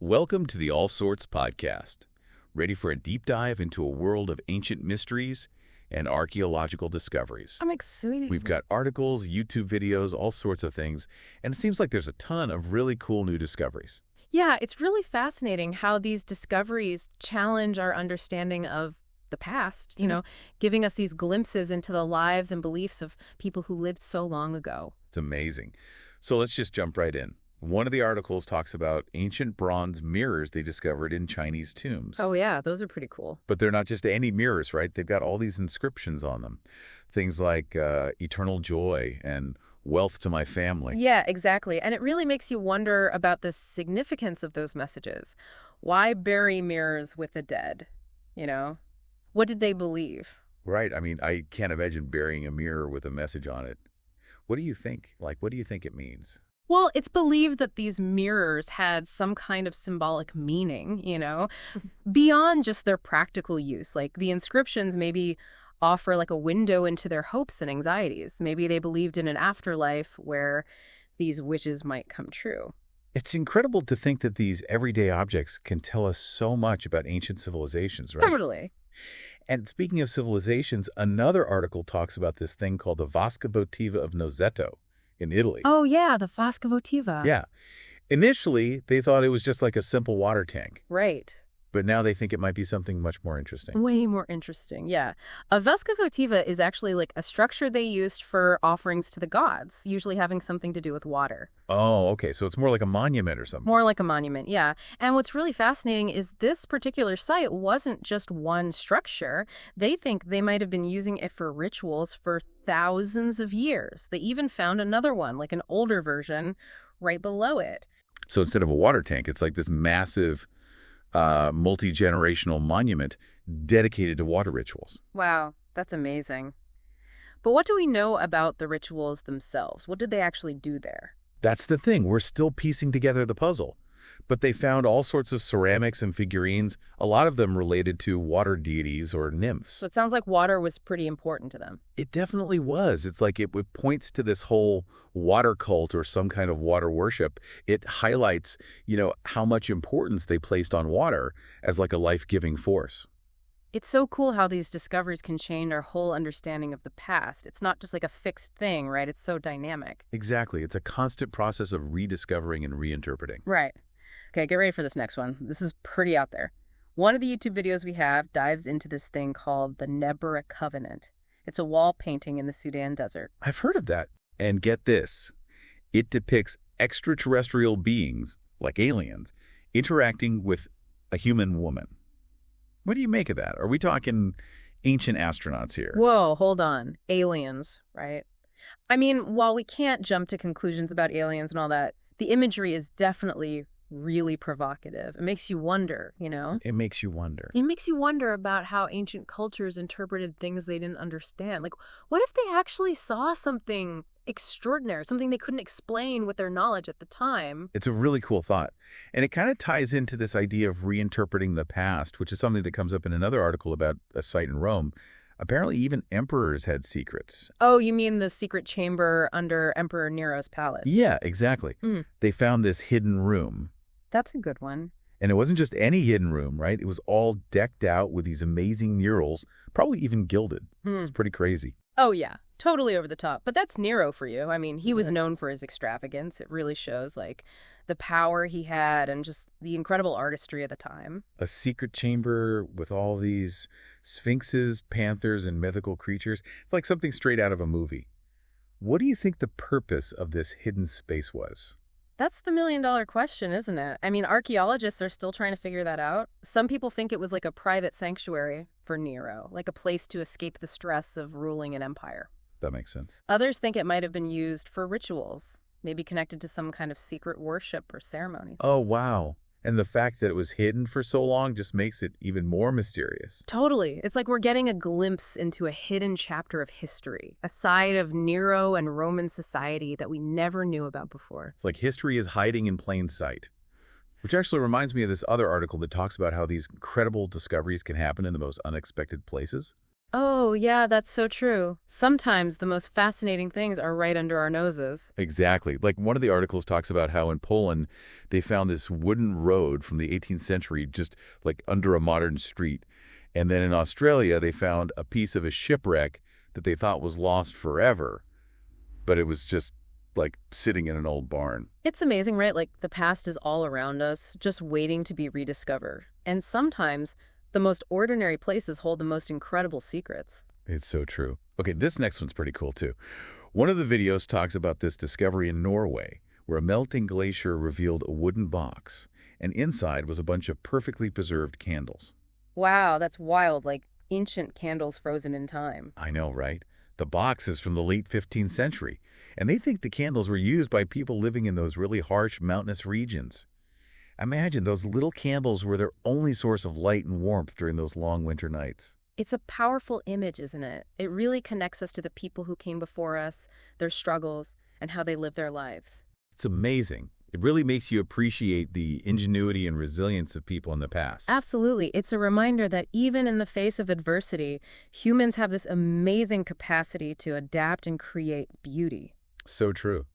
Welcome to the All Sorts podcast. Ready for a deep dive into a world of ancient mysteries and archaeological discoveries? I'm excited. We've got articles, YouTube videos, all sorts of things, and it seems like there's a ton of really cool new discoveries. Yeah, it's really fascinating how these discoveries challenge our understanding of the past, giving us these glimpses into the lives and beliefs of people who lived so long ago. It's amazing. So let's just jump right in. One of the articles talks about ancient bronze mirrors they discovered in Chinese tombs. Oh, yeah, those are pretty cool. But they're not just any mirrors, right? They've got all these inscriptions on them. Things like eternal joy and wealth to my family. Yeah, exactly. And it really makes you wonder about the significance of those messages. Why bury mirrors with the dead? What did they believe? Right. I mean, I can't imagine burying a mirror with a message on it. What do you think? What do you think it means? Well, it's believed that these mirrors had some kind of symbolic meaning, beyond just their practical use. Like the inscriptions maybe offer like a window into their hopes and anxieties. Maybe they believed in an afterlife where these wishes might come true. It's incredible to think that these everyday objects can tell us so much about ancient civilizations, right? Totally. And speaking of civilizations, another article talks about this thing called the Vasca Votiva of Nozeto in Italy. Oh, yeah, the Vasca Votiva. Yeah. Initially, they thought it was just like a simple water tank. Right. But now they think it might be something much more interesting. Way more interesting, yeah. A Vasca Votiva is actually like a structure they used for offerings to the gods, usually having something to do with water. Oh, okay. So it's more like a monument or something. More like a monument, yeah. And what's really fascinating is this particular site wasn't just one structure. They think they might have been using it for rituals for thousands of years. They even found another one, like an older version, right below it. So instead of a water tank, it's like this massive multi-generational monument dedicated to water rituals. Wow, that's amazing. But what do we know about the rituals themselves? What did they actually do there? That's the thing. We're still piecing together the puzzle. But they found all sorts of ceramics and figurines, a lot of them related to water deities or nymphs. So it sounds like water was pretty important to them. It definitely was. It's like it points to this whole water cult or some kind of water worship. It highlights, how much importance they placed on water as like a life-giving force. It's so cool how these discoveries can change our whole understanding of the past. It's not just like a fixed thing, right? It's so dynamic. Exactly. It's a constant process of rediscovering and reinterpreting. Right. Okay, get ready for this next one. This is pretty out there. One of the YouTube videos we have dives into this thing called the Nebra Covenant. It's a wall painting in the Sudan desert. I've heard of that. And get this. It depicts extraterrestrial beings, like aliens, interacting with a human woman. What do you make of that? Are we talking ancient astronauts here? Whoa, hold on. Aliens, right? I mean, while we can't jump to conclusions about aliens and all that, the imagery is definitely really provocative. It makes you wonder, It makes you wonder. It makes you wonder about how ancient cultures interpreted things they didn't understand. Like, what if they actually saw something extraordinary, something they couldn't explain with their knowledge at the time? It's a really cool thought. And it kind of ties into this idea of reinterpreting the past, which is something that comes up in another article about a site in Rome. Apparently, even emperors had secrets. Oh, you mean the secret chamber under Emperor Nero's palace? Yeah, exactly. They found this hidden room. That's a good one. And it wasn't just any hidden room, right? It was all decked out with these amazing murals, probably even gilded. It's pretty crazy. Oh, yeah. Totally over the top. But that's Nero for you. I mean, he was known for his extravagance. It really shows, the power he had and just the incredible artistry of the time. A secret chamber with all these sphinxes, panthers, and mythical creatures. It's like something straight out of a movie. What do you think the purpose of this hidden space was? That's the million-dollar question, isn't it? I mean, archaeologists are still trying to figure that out. Some people think it was like a private sanctuary for Nero, like a place to escape the stress of ruling an empire. That makes sense. Others think it might have been used for rituals, maybe connected to some kind of secret worship or ceremonies. Oh, wow. And the fact that it was hidden for so long just makes it even more mysterious. Totally. It's like we're getting a glimpse into a hidden chapter of history, a side of Nero and Roman society that we never knew about before. It's like history is hiding in plain sight. Which actually reminds me of this other article that talks about how these incredible discoveries can happen in the most unexpected places. Oh, yeah, that's so true. Sometimes the most fascinating things are right under our noses. Exactly. Like one of the articles talks about how in Poland they found this wooden road from the 18th century just like under a modern street. And then in Australia they found a piece of a shipwreck that they thought was lost forever, but it was just like sitting in an old barn. It's amazing, right? Like the past is all around us, just waiting to be rediscovered. And sometimes the most ordinary places hold the most incredible secrets. It's so true. Okay, this next one's pretty cool too. One of the videos talks about this discovery in Norway, where a melting glacier revealed a wooden box, and inside was a bunch of perfectly preserved candles. Wow, that's wild, like ancient candles frozen in time. I know, right? The box is from the late 15th century, and they think the candles were used by people living in those really harsh mountainous regions. Imagine those little candles were their only source of light and warmth during those long winter nights. It's a powerful image, isn't it? It really connects us to the people who came before us, their struggles, and how they lived their lives. It's amazing. It really makes you appreciate the ingenuity and resilience of people in the past. Absolutely. It's a reminder that even in the face of adversity, humans have this amazing capacity to adapt and create beauty. So true.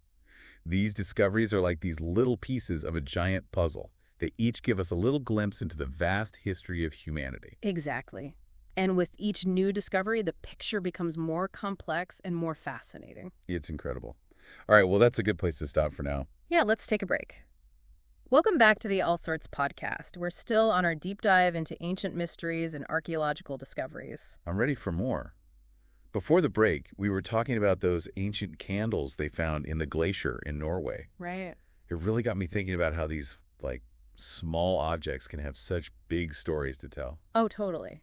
These discoveries are like these little pieces of a giant puzzle. They each give us a little glimpse into the vast history of humanity. Exactly. And with each new discovery, the picture becomes more complex and more fascinating. It's incredible. All right, well, that's a good place to stop for now. Yeah, let's take a break. Welcome back to the All Sorts podcast. We're still on our deep dive into ancient mysteries and archaeological discoveries. I'm ready for more. Before the break, we were talking about those ancient candles they found in the glacier in Norway. Right. It really got me thinking about how these, like, small objects can have such big stories to tell. Oh, totally.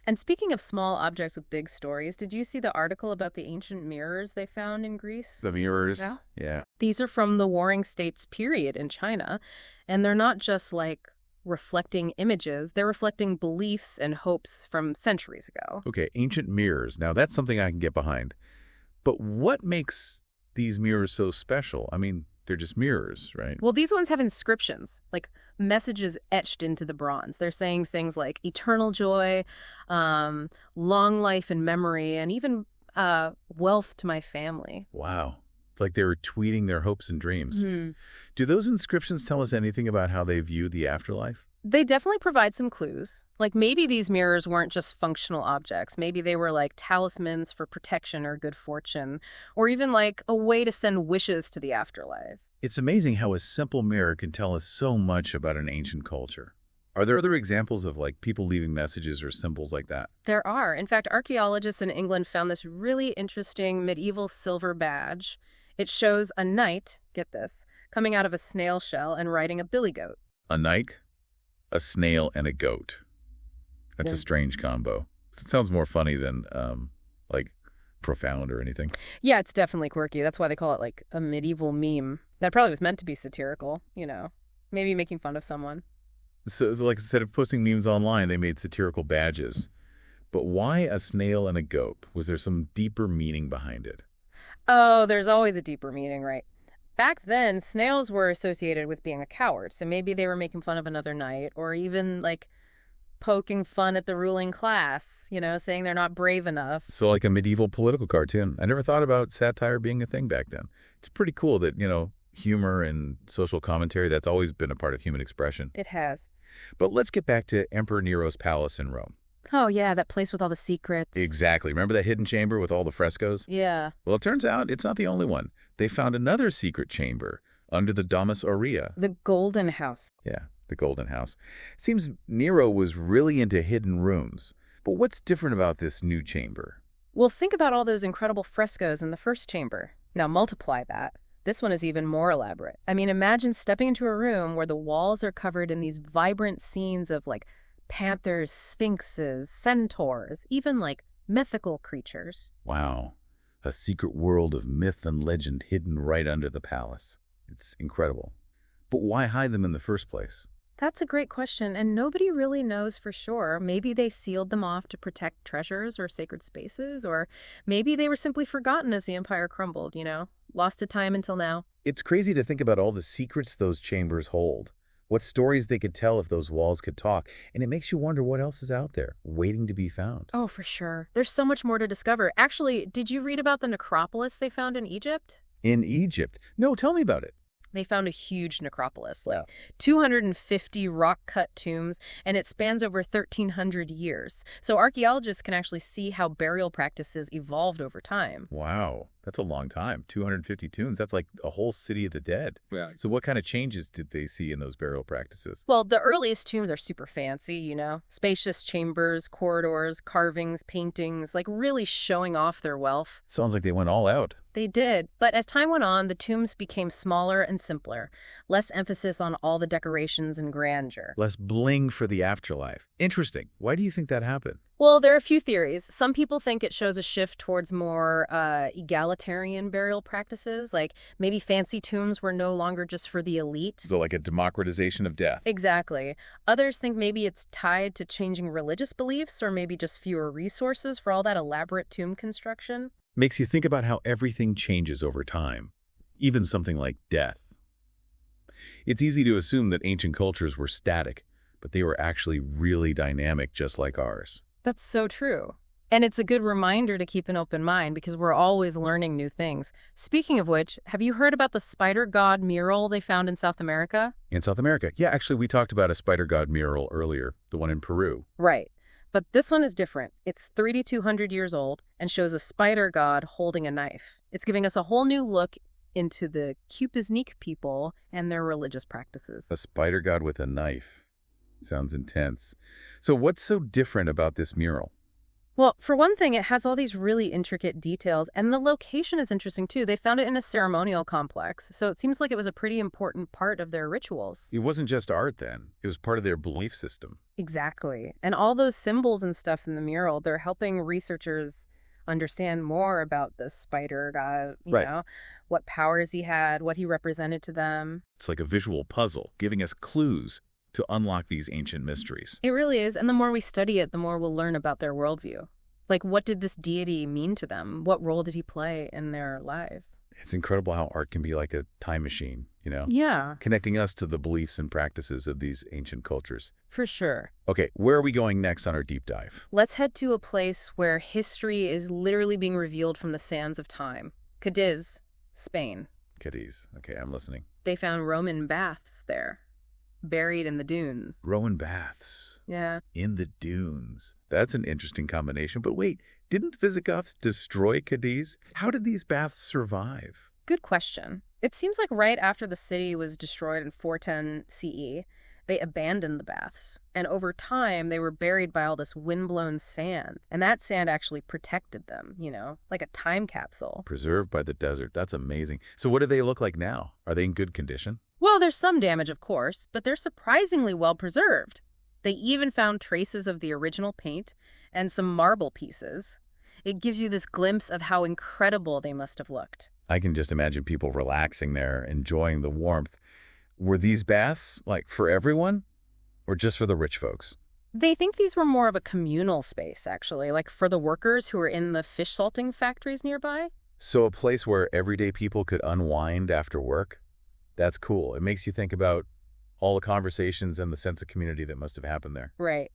And speaking of small objects with big stories, did you see the article about the ancient mirrors they found in Greece? The mirrors? Yeah. Yeah. These are from the Warring States period in China, and they're not just like reflecting images, they're reflecting beliefs and hopes from centuries ago. Okay, ancient mirrors. Now, that's something I can get behind. But what makes these mirrors so special? I mean, they're just mirrors, right? Well, these ones have inscriptions, like messages etched into the bronze. They're saying things like eternal joy, long life and memory, and even wealth to my family. Wow. Like they were tweeting their hopes and dreams. Hmm. Do those inscriptions tell us anything about how they view the afterlife? They definitely provide some clues. Like maybe these mirrors weren't just functional objects. Maybe they were like talismans for protection or good fortune, or even like a way to send wishes to the afterlife. It's amazing how a simple mirror can tell us so much about an ancient culture. Are there other examples of like people leaving messages or symbols like that? There are. In fact, archaeologists in England found this really interesting medieval silver badge. It shows a knight, get this, coming out of a snail shell and riding a billy goat. A knight, a snail, and a goat. That's a Yeah. strange combo. It sounds more funny than, like, profound or anything. Yeah, it's definitely quirky. That's why they call it like a medieval meme. That probably was meant to be satirical, you know, maybe making fun of someone. So, like, instead of posting memes online, they made satirical badges. But why a snail and a goat? Was there some deeper meaning behind it? Oh, there's always a deeper meaning, right? Back then, snails were associated with being a coward, so maybe they were making fun of another knight, or even, like, poking fun at the ruling class, you know, saying they're not brave enough. So, like a medieval political cartoon. I never thought about satire being a thing back then. It's pretty cool that, humor and social commentary, that's always been a part of human expression. It has. But let's get back to Emperor Nero's palace in Rome. Oh, yeah, that place with all the secrets. Exactly. Remember that hidden chamber with all the frescoes? Yeah. Well, it turns out it's not the only one. They found another secret chamber under the Domus Aurea. The Golden House. Yeah, the Golden House. Seems Nero was really into hidden rooms. But what's different about this new chamber? Well, think about all those incredible frescoes in the first chamber. Now multiply that. This one is even more elaborate. I mean, imagine stepping into a room where the walls are covered in these vibrant scenes of, like, panthers, sphinxes, centaurs, even, like, mythical creatures. Wow. A secret world of myth and legend hidden right under the palace. It's incredible. But why hide them in the first place? That's a great question, and nobody really knows for sure. Maybe they sealed them off to protect treasures or sacred spaces, or maybe they were simply forgotten as the empire crumbled, you know? Lost to time until now. It's crazy to think about all the secrets those chambers hold. what stories they could tell if those walls could talk. And it makes you wonder what else is out there, waiting to be found. Oh, for sure. There's so much more to discover. Actually, did you read about the necropolis they found in Egypt? In Egypt? No, tell me about it. They found a huge necropolis, like 250 rock-cut tombs, and it spans over 1,300 years. So archaeologists can actually see how burial practices evolved over time. Wow, that's a long time. 250 tombs. That's like a whole city of the dead. Yeah. So what kind of changes did they see in those burial practices? Well, the earliest tombs are super fancy, you know? Spacious chambers, corridors, carvings, paintings, like really showing off their wealth. Sounds like they went all out. They did, but as time went on, the tombs became smaller and simpler, less emphasis on all the decorations and grandeur. Less bling for the afterlife. Interesting. Why do you think that happened? Well, there are a few theories. Some people think it shows a shift towards more egalitarian burial practices, like maybe fancy tombs were no longer just for the elite. So like a democratization of death. Exactly. Others think maybe it's tied to changing religious beliefs or maybe just fewer resources for all that elaborate tomb construction. Makes you think about how everything changes over time, even something like death. It's easy to assume that ancient cultures were static, but they were actually really dynamic, just like ours. That's so true. And it's a good reminder to keep an open mind because we're always learning new things. Speaking of which, have you heard about the spider god mural they found in South America? In South America? Yeah, actually, we talked about a spider god mural earlier, the one in Peru. Right. But this one is different. It's 3,200 years old and shows a spider god holding a knife. It's giving us a whole new look into the Cupiznique people and their religious practices. A spider god with a knife. Sounds intense. So what's so different about this mural? Well, for one thing, it has all these really intricate details, and the location is interesting too. They found it in a ceremonial complex, so it seems like it was a pretty important part of their rituals. It wasn't just art then. It was part of their belief system. Exactly. And all those symbols and stuff in the mural, they're helping researchers understand more about the spider god, you know, what powers he had, what he represented to them. It's like a visual puzzle, giving us clues to unlock these ancient mysteries. It really is. And the more we study it, the more we'll learn about their worldview. Like, what did this deity mean to them? What role did he play in their lives? It's incredible how art can be like a time machine, you know? Yeah. Connecting us to the beliefs and practices of these ancient cultures. For sure. Okay, where are we going next on our deep dive? Let's head to a place where history is literally being revealed from the sands of time. Cadiz, Spain. Cadiz. Okay, I'm listening. They found Roman baths there, buried in the dunes. Roman baths. Yeah. In the dunes. That's an interesting combination. But wait, didn't Visigoths destroy Cadiz? How did these baths survive? Good question. It seems like right after the city was destroyed in 410 CE, they abandoned the baths. And over time, they were buried by all this windblown sand. And that sand actually protected them, you know, like a time capsule. Preserved by the desert. That's amazing. So what do they look like now? Are they in good condition? Well, there's some damage, of course, but they're surprisingly well preserved. They even found traces of the original paint and some marble pieces. It gives you this glimpse of how incredible they must have looked. I can just imagine people relaxing there, enjoying the warmth. Were these baths, like, for everyone or just for the rich folks? They think these were more of a communal space, actually, like for the workers who were in the fish salting factories nearby. So a place where everyday people could unwind after work? That's cool. It makes you think about all the conversations and the sense of community that must have happened there. Right.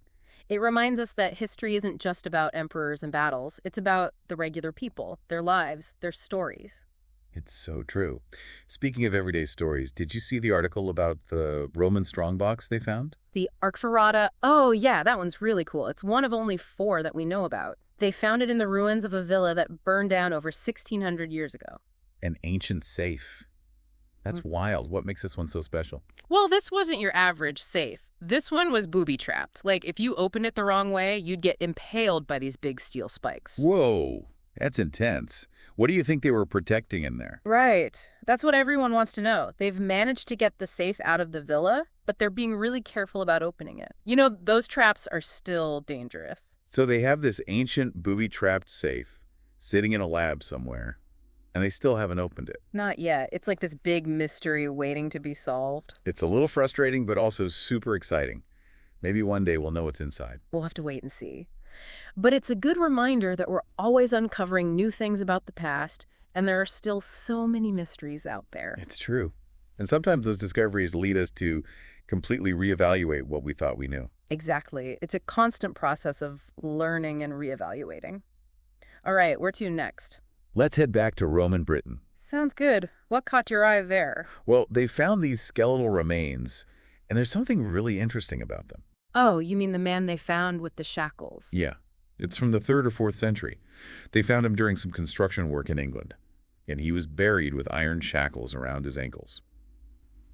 It reminds us that history isn't just about emperors and battles. It's about the regular people, their lives, their stories. It's so true. Speaking of everyday stories, did you see the article about the Roman strongbox they found? The Archaeological. Oh, yeah, that one's really cool. It's one of only 4 that we know about. They found it in the ruins of a villa that burned down over 1,600 years ago. An ancient safe. That's wild. What makes this one so special? Well, this wasn't your average safe. This one was booby-trapped. Like, if you opened it the wrong way, you'd get impaled by these big steel spikes. Whoa, that's intense. What do you think they were protecting in there? Right. That's what everyone wants to know. They've managed to get the safe out of the villa, but they're being really careful about opening it. You know, those traps are still dangerous. So they have this ancient booby-trapped safe sitting in a lab somewhere, and they still haven't opened it. Not yet. It's like this big mystery waiting to be solved. It's a little frustrating, but also super exciting. Maybe one day we'll know what's inside. We'll have to wait and see. But it's a good reminder that we're always uncovering new things about the past, and there are still so many mysteries out there. It's true. And sometimes those discoveries lead us to Completely reevaluate what we thought we knew. Exactly. It's a constant process of learning and reevaluating. All right, where to next? Let's head back to Roman Britain. Sounds good. What caught your eye there? Well, they found these skeletal remains, and there's something really interesting about them. Oh, you mean the man they found with the shackles? Yeah, it's from the 3rd or 4th century. They found him during some construction work in England, and he was buried with iron shackles around his ankles.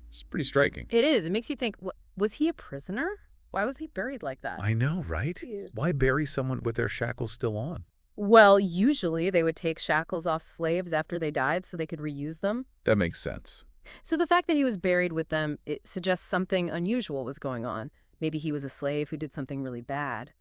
It's pretty striking. It is. It makes you think, was he a prisoner? Why was he buried like that? I know, right? Why bury someone with their shackles still on? Well, usually they would take shackles off slaves after they died so they could reuse them. That makes sense. So the fact that he was buried with them, it suggests something unusual was going on. Maybe he was a slave who did something really bad.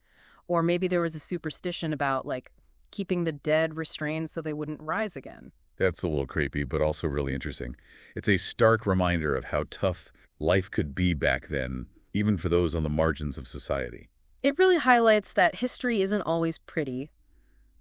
Or maybe there was a superstition about, like, keeping the dead restrained so they wouldn't rise again. That's a little creepy, but also really interesting. It's a stark reminder of how tough life could be back then, even for those on the margins of society. It really highlights that history isn't always pretty.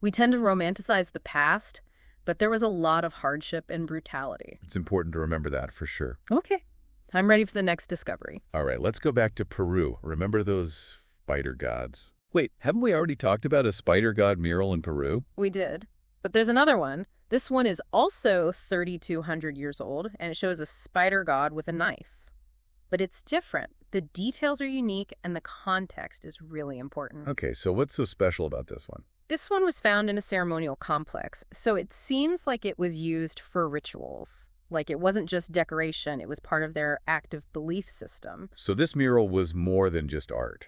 We tend to romanticize the past, but there was a lot of hardship and brutality. It's important to remember that for sure. Okay. I'm ready for the next discovery. All right, let's go back to Peru. Remember those spider gods? Wait, haven't we already talked about a spider god mural in Peru? We did. But there's another one. This one is also 3,200 years old, and it shows a spider god with a knife. But it's different. The details are unique, and the context is really important. Okay, so what's so special about this one? This one was found in a ceremonial complex, so it seems like it was used for rituals. Like it wasn't just decoration, it was part of their active belief system. So this mural was more than just art.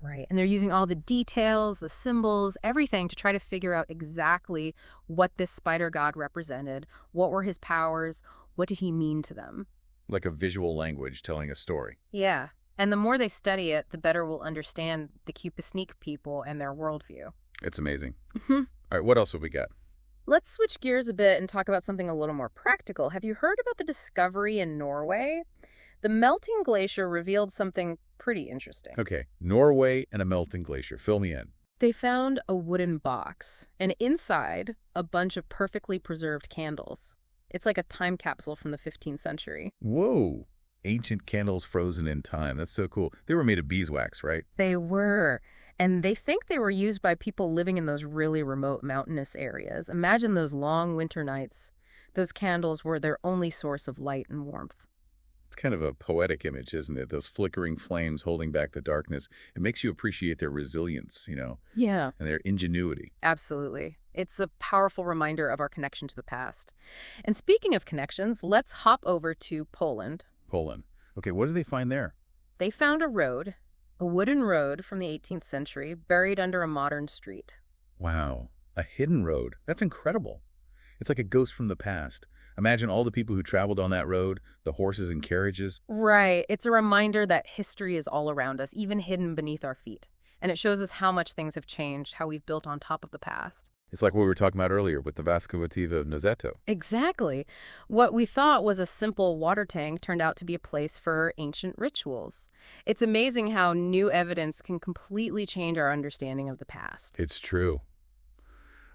Right, and they're using all the details, the symbols, everything to try to figure out exactly what this spider god represented, what were his powers, what did he mean to them. Like a visual language telling a story. Yeah, and the more they study it, the better we'll understand the Cupasnique people and their worldview. It's amazing. All right, what else have we got? Let's switch gears a bit and talk about something a little more practical. Have you heard about the discovery in Norway? The melting glacier revealed something pretty interesting. Okay, Norway and a melting glacier. Fill me in. They found a wooden box, and inside, a bunch of perfectly preserved candles. It's like a time capsule from the 15th century. Whoa! Ancient candles frozen in time. That's so cool. They were made of beeswax, right? They were. And they think they were used by people living in those really remote mountainous areas. Imagine those long winter nights. Those candles were their only source of light and warmth. It's kind of a poetic image, isn't it? Those flickering flames holding back the darkness. It makes you appreciate their resilience, Yeah. and their ingenuity. Absolutely. It's a powerful reminder of our connection to the past. And speaking of connections, let's hop over to Poland. Poland. Okay, what did they find there? They found a wooden road from the 18th century, buried under a modern street. Wow, a hidden road. That's incredible. It's like a ghost from the past. Imagine all the people who traveled on that road, the horses and carriages. Right. It's a reminder that history is all around us, even hidden beneath our feet. And it shows us how much things have changed, how we've built on top of the past. It's like what we were talking about earlier with the Vascovativa of Nozeto. Exactly. What we thought was a simple water tank turned out to be a place for ancient rituals. It's amazing how new evidence can completely change our understanding of the past. It's true.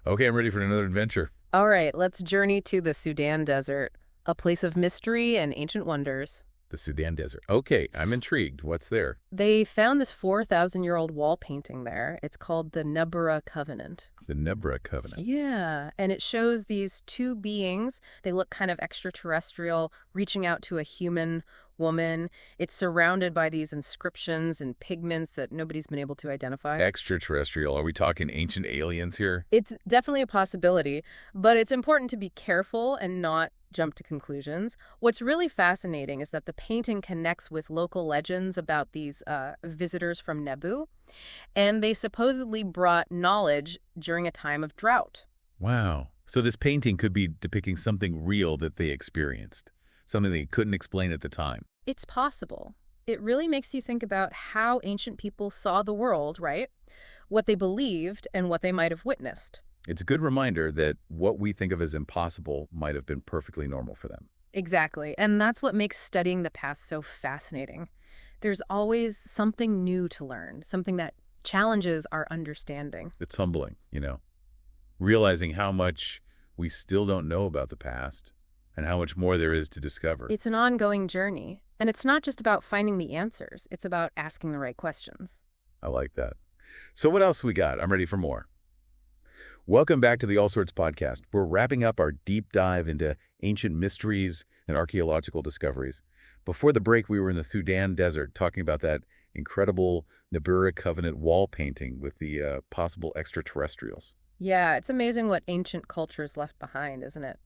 Okay, I'm ready for another adventure. All right, let's journey to the Sudan Desert, a place of mystery and ancient wonders. The Sudan Desert. Okay, I'm intrigued. What's there? They found this 4,000-year-old wall painting there. It's called the Nubra Covenant. The Nebra Covenant. Yeah, and it shows these two beings. They look kind of extraterrestrial, reaching out to a human woman. It's surrounded by these inscriptions and pigments that nobody's been able to identify. Extraterrestrial. Are we talking ancient aliens here? It's definitely a possibility, but it's important to be careful and not jump to conclusions. What's really fascinating is that the painting connects with local legends about these visitors from Nebu, and they supposedly brought knowledge during a time of drought. Wow. So this painting could be depicting something real that they experienced, something they couldn't explain at the time. It's possible. It really makes you think about how ancient people saw the world, right? What they believed and what they might have witnessed. It's a good reminder that what we think of as impossible might have been perfectly normal for them. Exactly. And that's what makes studying the past so fascinating. There's always something new to learn, something that challenges our understanding. It's humbling, realizing how much we still don't know about the past and how much more there is to discover. It's an ongoing journey. And it's not just about finding the answers. It's about asking the right questions. I like that. So what else we got? I'm ready for more. Welcome back to the All Sorts podcast. We're wrapping up our deep dive into ancient mysteries and archaeological discoveries. Before the break, we were in the Sudan desert talking about that incredible Nibiru Covenant wall painting with the possible extraterrestrials. Yeah, it's amazing what ancient cultures left behind, isn't it?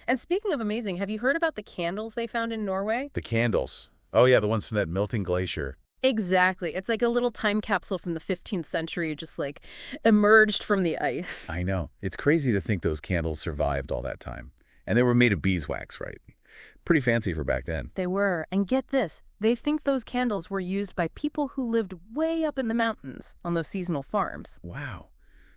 And speaking of amazing, have you heard about the candles they found in Norway? The candles. Oh yeah, the ones from that melting glacier. Exactly. It's like a little time capsule from the 15th century, just like emerged from the ice. I know. It's crazy to think those candles survived all that time. And they were made of beeswax, right? Pretty fancy for back then. They were. And get this, they think those candles were used by people who lived way up in the mountains on those seasonal farms. Wow.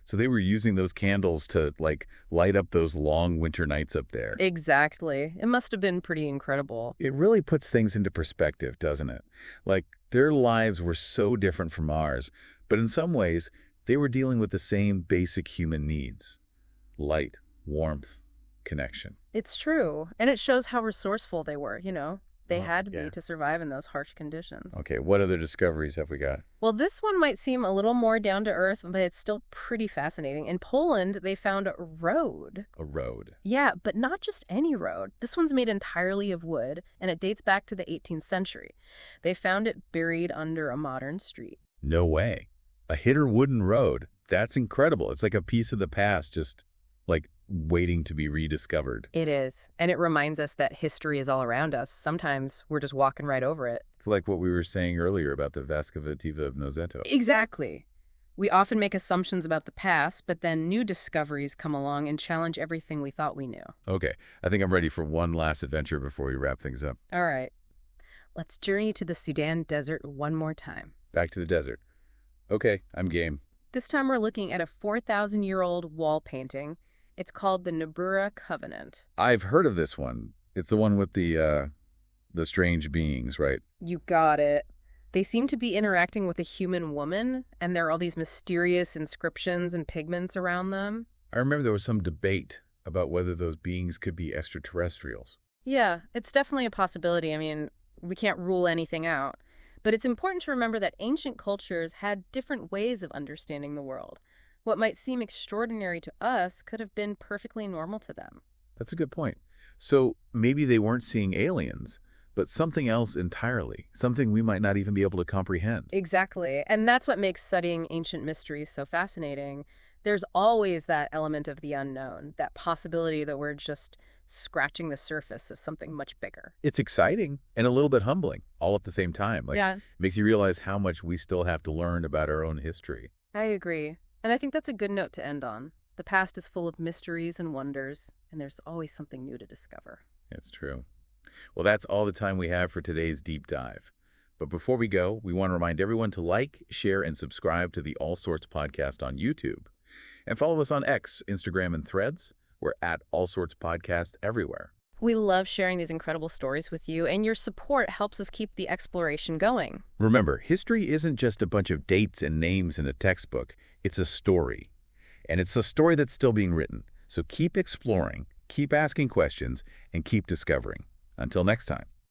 So they were using those candles to, like, light up those long winter nights up there. Exactly. It must have been pretty incredible. It really puts things into perspective, doesn't it? Like, their lives were so different from ours, but in some ways, they were dealing with the same basic human needs. Light, warmth, connection. It's true. And it shows how resourceful they were, you know. They Oh, had to yeah. be to survive in those harsh conditions. Okay, what other discoveries have we got? Well, this one might seem a little more down to earth, but it's still pretty fascinating. In Poland, they found a road. A road. Yeah, but not just any road. This one's made entirely of wood, and it dates back to the 18th century. They found it buried under a modern street. No way. A hidden wooden road. That's incredible. It's like a piece of the past just, like, waiting to be rediscovered. It is, and it reminds us that history is all around us. Sometimes we're just walking right over it. It's like what we were saying earlier about the Vescovativa of Nozeto. Exactly. We often make assumptions about the past, but then new discoveries come along and challenge everything we thought we knew. Okay, I think I'm ready for one last adventure before we wrap things up. All right. Let's journey to the Sudan desert one more time. Back to the desert. Okay, I'm game. This time we're looking at a 4,000-year-old wall painting. It's called the Nibiru Covenant. I've heard of this one. It's the one with the strange beings, right? You got it. They seem to be interacting with a human woman, and there are all these mysterious inscriptions and pigments around them. I remember there was some debate about whether those beings could be extraterrestrials. Yeah, it's definitely a possibility. I mean, we can't rule anything out. But it's important to remember that ancient cultures had different ways of understanding the world. What might seem extraordinary to us could have been perfectly normal to them. That's a good point. So maybe they weren't seeing aliens, but something else entirely, something we might not even be able to comprehend. Exactly. And that's what makes studying ancient mysteries so fascinating. There's always that element of the unknown, that possibility that we're just scratching the surface of something much bigger. It's exciting and a little bit humbling all at the same time. Like, Yeah. it makes you realize how much we still have to learn about our own history. I agree. And I think that's a good note to end on. The past is full of mysteries and wonders, and there's always something new to discover. It's true. Well, that's all the time we have for today's deep dive. But before we go, we want to remind everyone to like, share, and subscribe to the All Sorts podcast on YouTube. And follow us on X, Instagram, and Threads. We're at All Sorts Podcast everywhere. We love sharing these incredible stories with you, and your support helps us keep the exploration going. Remember, history isn't just a bunch of dates and names in a textbook. It's a story. And it's a story that's still being written. So keep exploring, keep asking questions, and keep discovering. Until next time.